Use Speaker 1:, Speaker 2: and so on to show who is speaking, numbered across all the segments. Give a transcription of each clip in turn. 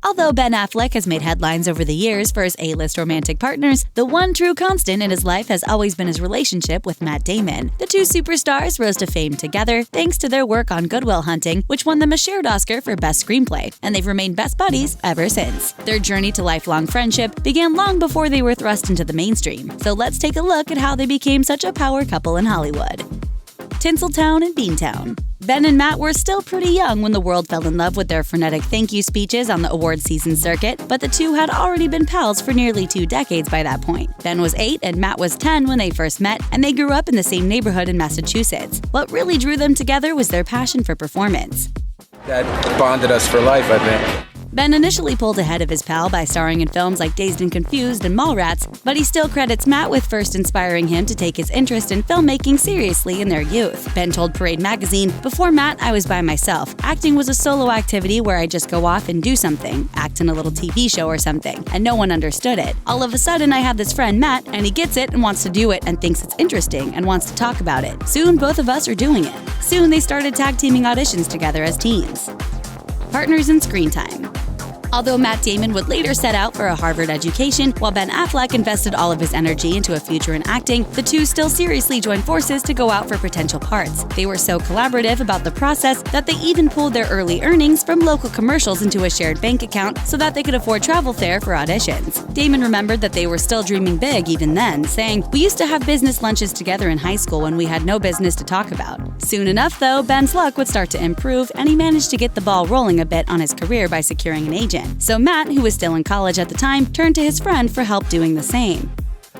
Speaker 1: Although Ben Affleck has made headlines over the years for his A-list romantic partners, the one true constant in his life has always been his relationship with Matt Damon. The two superstars rose to fame together thanks to their work on Good Will Hunting, which won them a shared Oscar for Best Screenplay, and they've remained best buddies ever since. Their journey to lifelong friendship began long before they were thrust into the mainstream, so let's take a look at how they became such a power couple in Hollywood. Tinseltown and Beantown. Ben and Matt were still pretty young when the world fell in love with their frenetic thank you speeches on the award season circuit, but the two had already been pals for nearly 2 decades by that point. Ben was 8 and Matt was 10 when they first met, and they grew up in the same neighborhood in Massachusetts. What really drew them together was their passion for performance.
Speaker 2: That bonded us for life, I think.
Speaker 1: Ben initially pulled ahead of his pal by starring in films like Dazed and Confused and Mallrats, but he still credits Matt with first inspiring him to take his interest in filmmaking seriously in their youth. Ben told Parade magazine, "Before Matt, I was by myself. Acting was a solo activity where I just go off and do something, act in a little TV show or something, and no one understood it. All of a sudden, I have this friend, Matt, and he gets it and wants to do it and thinks it's interesting and wants to talk about it. Soon, both of us are doing it." Soon, they started tag-teaming auditions together as teens. Partners in screen time. Although Matt Damon would later set out for a Harvard education, while Ben Affleck invested all of his energy into a future in acting, the two still seriously joined forces to go out for potential parts. They were so collaborative about the process that they even pooled their early earnings from local commercials into a shared bank account so that they could afford travel fare for auditions. Damon remembered that they were still dreaming big even then, saying, "We used to have business lunches together in high school when we had no business to talk about." Soon enough, though, Ben's luck would start to improve, and he managed to get the ball rolling a bit on his career by securing an agent. So Matt, who was still in college at the time, turned to his friend for help doing the same.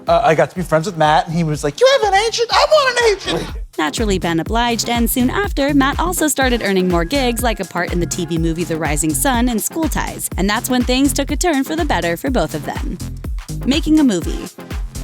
Speaker 3: I got to be friends with Matt, and he was like, "You have an agent? I want an agent!"
Speaker 1: Naturally, Ben obliged, and soon after, Matt also started earning more gigs, like a part in the TV movie The Rising Sun and School Ties. And that's when things took a turn for the better for both of them. Making a movie.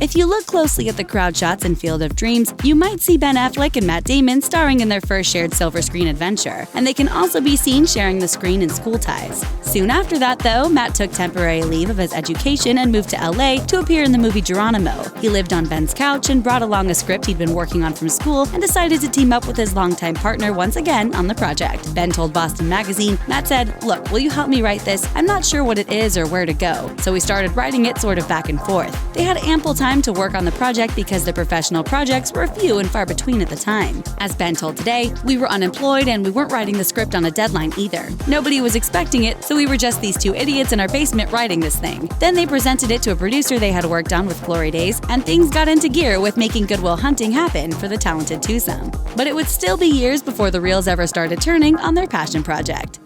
Speaker 1: If you look closely at the crowd shots in Field of Dreams, you might see Ben Affleck and Matt Damon starring in their first shared silver screen adventure, and they can also be seen sharing the screen in School Ties. Soon after that, though, Matt took temporary leave of his education and moved to LA to appear in the movie Geronimo. He lived on Ben's couch and brought along a script he'd been working on from school and decided to team up with his longtime partner once again on the project. Ben told Boston Magazine, "Matt said, 'Look, will you help me write this? I'm not sure what it is or where to go.' So we started writing it sort of back and forth. They had ample time to work on the project because the professional projects were few and far between at the time. As Ben told Today, we were unemployed and we weren't writing the script on a deadline either. Nobody was expecting it, so we were just these two idiots in our basement writing this thing. Then they presented it to a producer they had worked on with Glory Days, and things got into gear with making Good Will Hunting happen for the talented twosome. But it would still be years before the reels ever started turning on their passion project.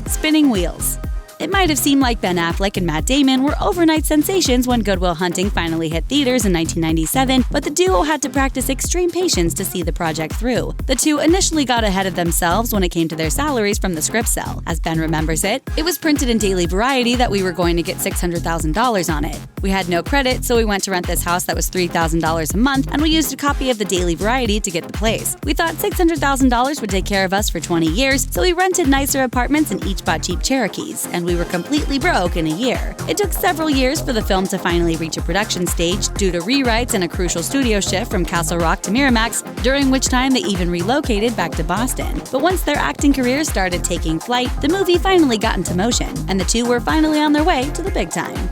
Speaker 1: Spinning wheels. It might have seemed like Ben Affleck and Matt Damon were overnight sensations when Good Will Hunting finally hit theaters in 1997, but the duo had to practice extreme patience to see the project through. The two initially got ahead of themselves when it came to their salaries from the script cell. As Ben remembers it was printed in Daily Variety that we were going to get $600,000 on it. We had no credit, so we went to rent this house that was $3,000 a month, and we used a copy of the Daily Variety to get the place. We thought $600,000 would take care of us for 20 years, so we rented nicer apartments and each bought cheap Cherokees, and we were completely broke in a year. It took several years for the film to finally reach a production stage due to rewrites and a crucial studio shift from Castle Rock to Miramax, during which time they even relocated back to Boston. But once their acting careers started taking flight, the movie finally got into motion, and the two were finally on their way to the big time.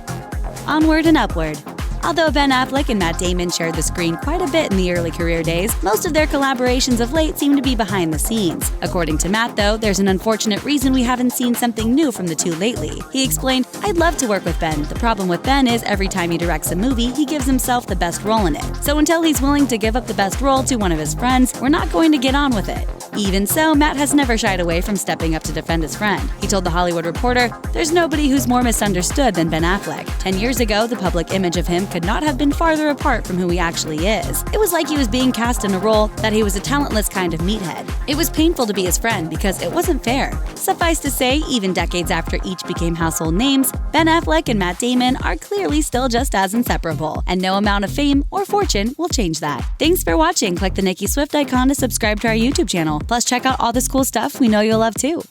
Speaker 1: Onward and Upward. Although Ben Affleck and Matt Damon shared the screen quite a bit in the early career days, most of their collaborations of late seem to be behind the scenes. According to Matt, though, there's an unfortunate reason we haven't seen something new from the two lately. He explained, "I'd love to work with Ben. The problem with Ben is every time he directs a movie, he gives himself the best role in it. So until he's willing to give up the best role to one of his friends, we're not going to get on with it." Even so, Matt has never shied away from stepping up to defend his friend. He told The Hollywood Reporter, "There's nobody who's more misunderstood than Ben Affleck. 10 years ago, the public image of him could not have been farther apart from who he actually is. It was like he was being cast in a role that he was a talentless kind of meathead. It was painful to be his friend because it wasn't fair." Suffice to say, even decades after each became household names, Ben Affleck and Matt Damon are clearly still just as inseparable, and no amount of fame or fortune will change that. Thanks for watching. Click the Nicki Swift icon to subscribe to our YouTube channel. Plus, check out all this cool stuff we know you'll love too.